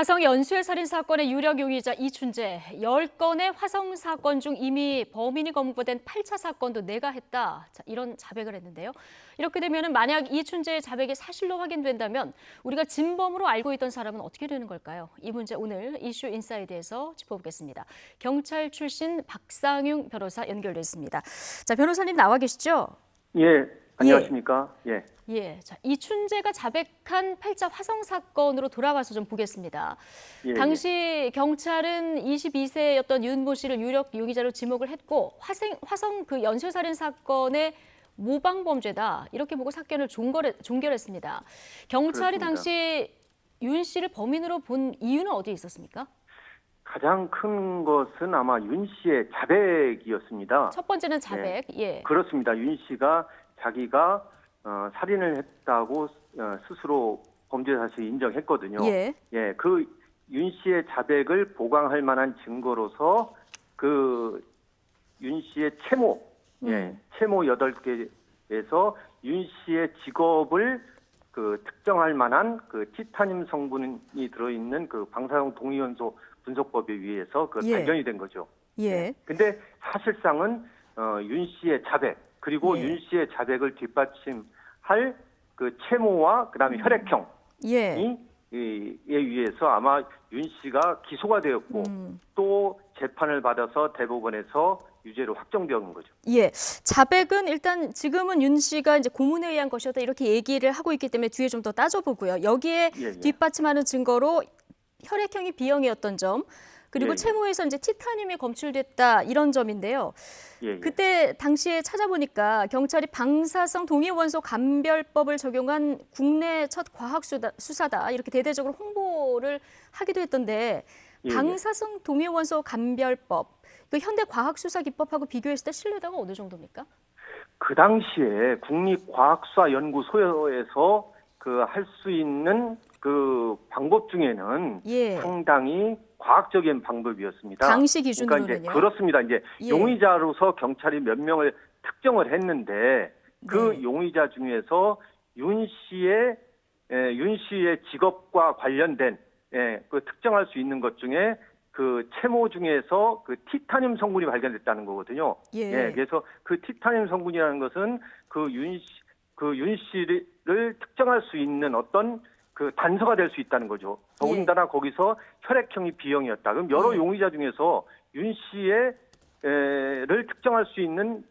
화성 연쇄 살인 사건의 유력 용의자 이춘재, 10건의 화성 사건 중 이미 범인이 검거된 8차 사건도 내가 했다. 자, 이런 자백을 했는데요. 이렇게 되면 만약 이춘재의 자백이 사실로 확인된다면 우리가 진범으로 알고 있던 사람은 어떻게 되는 걸까요? 이 문제 오늘 이슈 인사이드에서 짚어보겠습니다. 경찰 출신 박상윤 변호사 연결돼 있습니다. 자, 변호사님 나와 계시죠? 예, 안녕하십니까? 예. 자, 이춘재가 자백한 8차 화성 사건으로 돌아가서 좀 보겠습니다. 예, 당시 경찰은 22세였던 윤모 씨를 유력 용의자로 지목을 했고 화성 그 연쇄살인 사건의 모방 범죄다 이렇게 보고 사건을 종결했습니다. 경찰이 그렇습니다. 당시 윤 씨를 범인으로 본 이유는 어디에 있었습니까? 가장 큰 것은 아마 윤 씨의 자백이었습니다. 첫 번째는 자백. 그렇습니다. 윤 씨가 자기가 살인을 했다고 스스로 범죄 사실 인정했거든요. 그 윤 씨의 자백을 보강할 만한 증거로서 그 윤 씨의 채모, 채모 8개에서 윤 씨의 직업을 그 특정할 만한 그 티타늄 성분이 들어있는 그 방사성 동위원소 분석법에 의해서 그 발견이 된 거죠. 근데 사실상은 윤 씨의 자백 그리고 윤 씨의 자백을 뒷받침할 그 채모와 그다음에 혈액형이 의해서 아마 윤 씨가 기소가 되었고 또 재판을 받아서 대법원에서 유죄로 확정된 거죠. 자백은 일단 지금은 윤 씨가 이제 고문에 의한 것이었다 이렇게 얘기를 하고 있기 때문에 뒤에 좀 더 따져보고요. 여기에 뒷받침하는 증거로 혈액형이 B형이었던 점, 그리고 채모에서 이제 티타늄이 검출됐다 이런 점인데요. 그때 당시에 찾아보니까 경찰이 방사성 동위원소 감별법을 적용한 국내 첫 과학 수사다 이렇게 대대적으로 홍보를 하기도 했던데 방사성 동위원소 감별법, 그 현대 과학 수사 기법하고 비교했을 때 신뢰도가 어느 정도입니까? 그 당시에 국립과학수사연구소에서 그 할 수 있는 그 방법 중에는 상당히 과학적인 방법이었습니다. 당시 기준으로는요? 그러니까 이제 그렇습니다. 이제 용의자로서 경찰이 몇 명을 특정을 했는데 그 용의자 중에서 윤 씨의 직업과 관련된 그 특정할 수 있는 것 중에 그 채모 중에서 그 티타늄 성분이 발견됐다는 거거든요. 그래서 그 티타늄 성분이라는 것은 그 윤 씨를 특정할 수 있는 어떤 그 단서가 될 수 있다는 거죠. 더군다나 거기서 혈액형이 B형이었다. 그럼 여러 용의자 중에서 윤 씨를 특정할 수 있는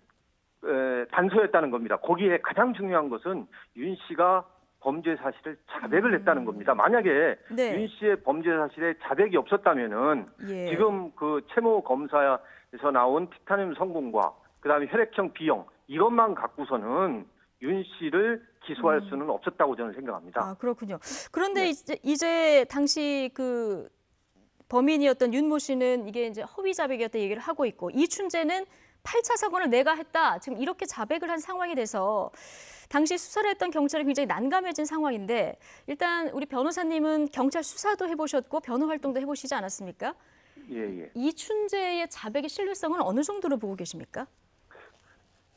단서였다는 겁니다. 거기에 가장 중요한 것은 윤 씨가 범죄 사실을 자백을 했다는 겁니다. 만약에 윤 씨의 범죄 사실에 자백이 없었다면은 지금 그 채모 검사에서 나온 티타늄 성분과 그다음에 혈액형 B형 이것만 갖고서는 윤 씨를 기소할 수는 없었다고 저는 생각합니다. 아, 그렇군요. 그런데 이제 당시 그 범인이었던 윤모 씨는 이게 이제 허위 자백이었다 얘기를 하고 있고 이춘재는 8차 사건을 내가 했다. 지금 이렇게 자백을 한 상황이 돼서 당시 수사를 했던 경찰이 굉장히 난감해진 상황인데 일단 우리 변호사님은 경찰 수사도 해보셨고 변호 활동도 해보시지 않았습니까? 이춘재의 자백의 신뢰성은 어느 정도로 보고 계십니까?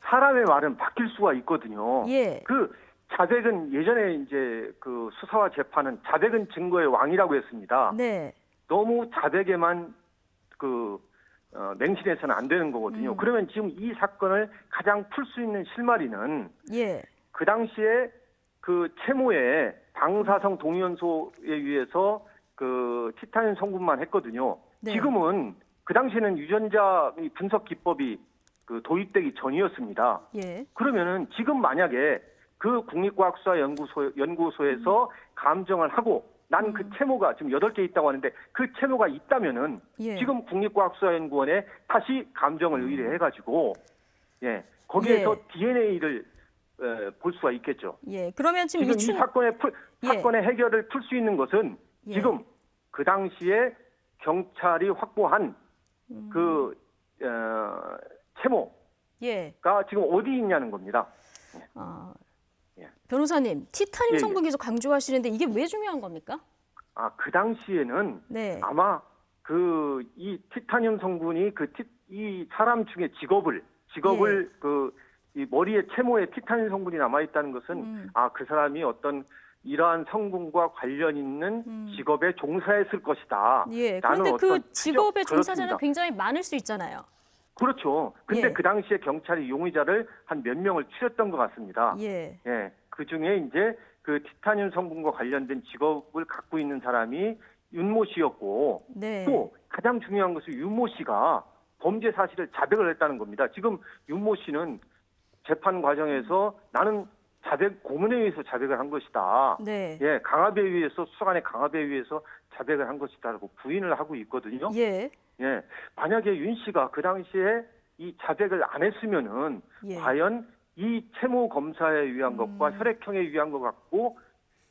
사람의 말은 바뀔 수가 있거든요. 그 자백은 예전에 이제 그 수사와 재판은 자백은 증거의 왕이라고 했습니다. 너무 자백에만 맹신해서는 안 되는 거거든요. 그러면 지금 이 사건을 가장 풀 수 있는 실마리는 그 당시에 그 채모에 방사성 동위원소에 의해서 그 티타늄 성분만 했거든요. 지금은 그 당시에는 유전자 분석 기법이 그 도입되기 전이었습니다. 그러면은 지금 만약에 그 국립과학수사연구소에서 감정을 하고 난 그 채모가 지금 8개 있다고 하는데 그 채모가 있다면은 지금 국립과학수사연구원에 다시 감정을 의뢰해가지고 거기에서 DNA를 볼 수가 있겠죠. 그러면 지금 이 사건의 해결을 풀 수 있는 것은 지금 그 당시에 경찰이 확보한 그 채모가 지금 어디 있냐는 겁니다. 변호사님, 티타늄 성분 계속 강조하시는데 이게 왜 중요한 겁니까? 그 당시에는 아마 이 티타늄 성분이 이 사람 중에 직업을 이 머리에 채모에 티타늄 성분이 남아 있다는 것은 그 사람이 어떤 이러한 성군과 관련 있는 직업에 종사했을 것이다. 예. 그런데 그 직업의 종사자는 굉장히 많을 수 있잖아요. 그렇죠. 근데 예. 그 당시에 경찰이 용의자를 한 몇 명을 추렸던 것 같습니다. 예. 예. 그 중에 이제 그 티타늄 성분과 관련된 직업을 갖고 있는 사람이 윤모 씨였고, 네. 또 가장 중요한 것은 윤모 씨가 범죄 사실을 자백을 했다는 겁니다. 지금 윤모 씨는 재판 과정에서 나는 고문에 의해서 자백을 한 것이다. 네. 예, 강압에 의해서 수사관의 강압에 의해서 자백을 한 것이다라고 부인을 하고 있거든요. 예. 예, 만약에 윤 씨가 그 당시에 이 자백을 안 했으면은 예. 과연 이 채모 검사에 의한 것과 혈액형에 의한 것 같고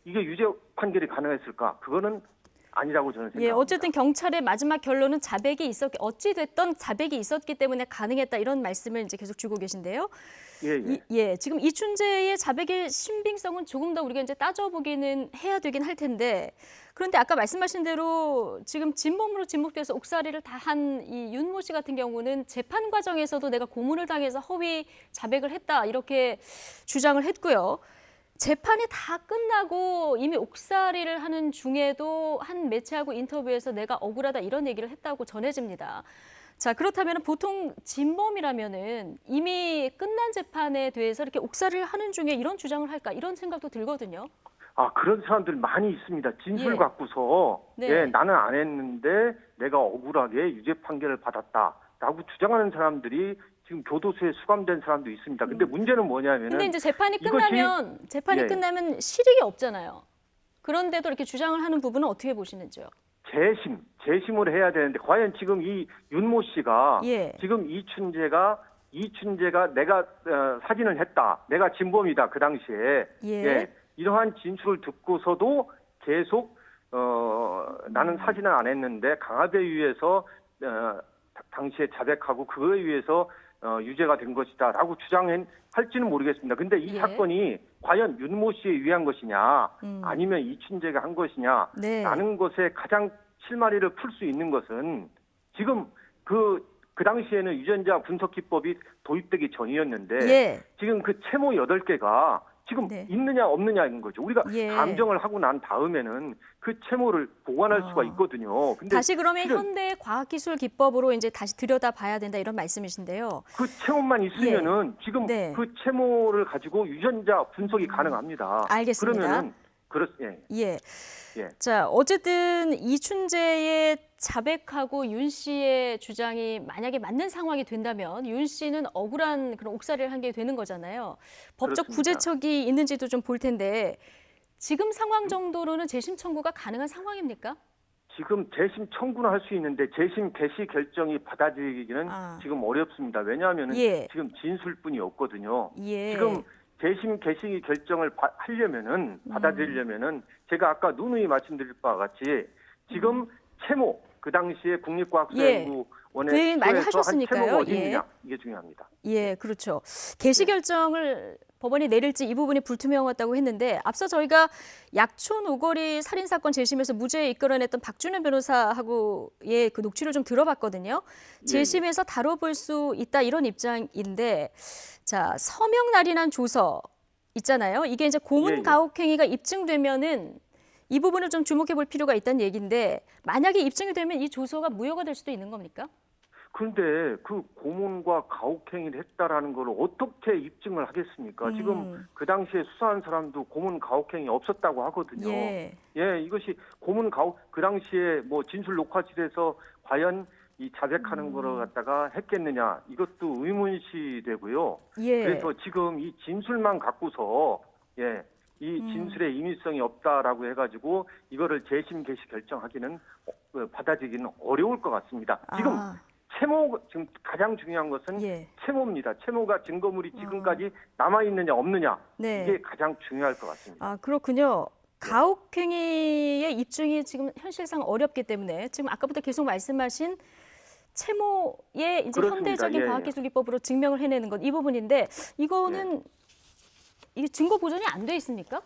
이게 유죄 판결이 가능했을까? 그거는 아니라고 저는 생각합니다. 예, 어쨌든 경찰의 마지막 결론은 어찌 됐던 자백이 있었기 때문에 가능했다 이런 말씀을 이제 계속 주고 계신데요. 예. 지금 이춘재의 자백의 신빙성은 조금 더 우리가 이제 따져보기는 해야 되긴 할 텐데, 그런데 아까 말씀하신 대로 지금 진범으로 지목돼서 옥살이를 다 한 이 윤모 씨 같은 경우는 재판 과정에서도 내가 고문을 당해서 허위 자백을 했다 이렇게 주장을 했고요. 재판이 다 끝나고 이미 옥살이를 하는 중에도 한 매체하고 인터뷰에서 내가 억울하다 이런 얘기를 했다고 전해집니다. 자, 그렇다면 보통 진범이라면은 이미 끝난 재판에 대해서 이렇게 옥살이를 하는 중에 이런 주장을 할까 이런 생각도 들거든요. 아, 그런 사람들 많이 있습니다. 진술 예. 갖고서 네. 예, 나는 안 했는데 내가 억울하게 유죄 판결을 받았다라고 주장하는 사람들이 지금 교도소에 수감된 사람도 있습니다. 근데 문제는 뭐냐면은 근데 이제 재판이 예. 끝나면 실익이 없잖아요. 그런데도 이렇게 주장을 하는 부분은 어떻게 보시는지요? 재심을 해야 되는데 과연 지금 이 윤모 씨가 예. 지금 이춘재가 내가 사진을 했다. 내가 진범이다. 그 당시에. 예. 이러한 진술을 듣고서도 계속 나는 사진을 안 했는데 강압에 의해서 당시에 자백하고 그거에 의해서 유죄가 된 것이다라고 주장할지는 모르겠습니다. 근데 이 예. 사건이 과연 윤모 씨에 의한 것이냐 아니면 이춘재가 한 것이냐 네. 라는 것에 가장 실마리를 풀 수 있는 것은 지금 그 당시에는 유전자 분석 기법이 도입되기 전이었는데 예. 지금 그 채모 8개가 지금 네. 있느냐 없느냐인 거죠. 우리가 예. 감정을 하고 난 다음에는 그 채모를 보관할 수가 있거든요. 근데 다시 그러면 현대 과학기술 기법으로 이제 다시 들여다봐야 된다 이런 말씀이신데요. 그 채모만 있으면은 지금 네. 그 채모를 가지고 유전자 분석이 가능합니다. 알겠습니다. 그러면은 예. 예. 자, 어쨌든 이춘재의 자백하고 윤 씨의 주장이 만약에 맞는 상황이 된다면 윤 씨는 억울한 그런 옥살이를 한 게 되는 거잖아요. 법적 그렇습니다. 구제책이 있는지도 좀 볼 텐데 지금 상황 정도로는 재심 청구가 가능한 상황입니까? 지금 재심 청구는 할 수 있는데 재심 개시 결정이 받아들이기는 지금 어렵습니다. 왜냐하면 예. 지금 진술뿐이 없거든요. 예. 지금 재심 개시 결정을 받아들이려면은 제가 아까 누누이 말씀드릴 바와 같이 지금 채모 그 당시에 국립과학수연구원의 많이 한 하셨으니까요. 채모가 어디 있느냐 이게 중요합니다. 예, 그렇죠. 개시 결정을 법원이 내릴지 이 부분이 불투명하다고 했는데 앞서 저희가 약촌 오거리 살인 사건 재심에서 무죄에 이끌어냈던 박준현 변호사하고의 그 녹취를 좀 들어봤거든요. 재심에서 다뤄볼 수 있다 이런 입장인데, 자, 서명 날인한 조서 있잖아요. 이게 이제 고문 가혹행위가 입증되면은 이 부분을 좀 주목해 볼 필요가 있다는 얘기인데 만약에 입증이 되면 이 조서가 무효가 될 수도 있는 겁니까? 그런데 그 고문과 가혹행위를 했다라는 걸 어떻게 입증을 하겠습니까? 지금 그 당시에 수사한 사람도 고문 가혹행위 없었다고 하거든요. 예, 이것이 고문 가혹 그 당시에 뭐 진술 녹화실에서 과연 이 자백하는 거를 갖다가 했겠느냐 이것도 의문시 되고요. 예. 그래서 지금 이 진술만 갖고서 이 진술의 임의성이 없다라고 해가지고 이거를 재심 개시 결정하기는 받아들이기는 어려울 것 같습니다. 지금 지금 가장 중요한 것은 채모입니다. 채모가 증거물이 지금까지 남아 있느냐 없느냐 이게 가장 중요할 것 같습니다. 아, 그렇군요. 가혹행위의 입증이 지금 현실상 어렵기 때문에 지금 아까부터 계속 말씀하신 채모의 이제 그렇습니다. 현대적인 과학기술기법으로 증명을 해내는 것 이 부분인데 이거는 이게 증거 보존이 안 돼 있습니까?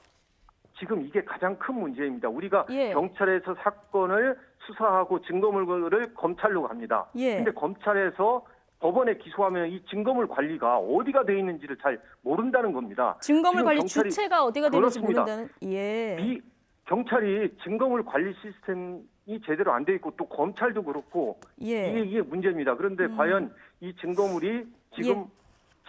지금 이게 가장 큰 문제입니다. 우리가 경찰에서 사건을 수사하고 증거물을 검찰로 갑니다. 그런데 검찰에서 법원에 기소하면 이 증거물 관리가 어디가 돼 있는지를 잘 모른다는 겁니다. 증거물 관리 경찰이, 주체가 어디가 되는지 그렇습니다. 모른다는. 예. 경찰이 증거물 관리 시스템이 제대로 안 돼 있고 또 검찰도 그렇고 예. 이게 문제입니다. 그런데 과연 이 증거물이 지금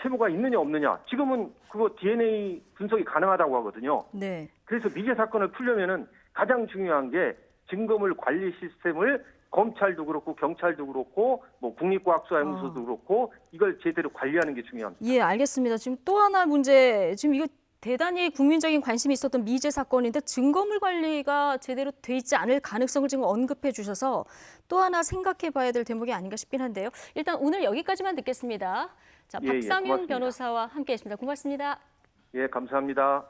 채무가 있느냐 없느냐, 지금은 그거 DNA 분석이 가능하다고 하거든요. 네. 그래서 미제 사건을 풀려면은 가장 중요한 게 증거물 관리 시스템을 검찰도 그렇고 경찰도 그렇고 뭐 국립과학수사연구소도 그렇고 이걸 제대로 관리하는 게 중요합니다. 예, 알겠습니다. 지금 또 하나 문제, 지금 이거 대단히 국민적인 관심이 있었던 미제 사건인데 증거물 관리가 제대로 돼 있지 않을 가능성을 지금 언급해 주셔서 또 하나 생각해 봐야 될 대목이 아닌가 싶긴 한데요. 일단 오늘 여기까지만 듣겠습니다. 자, 박상윤 고맙습니다. 변호사와 함께했습니다. 고맙습니다. 예, 감사합니다.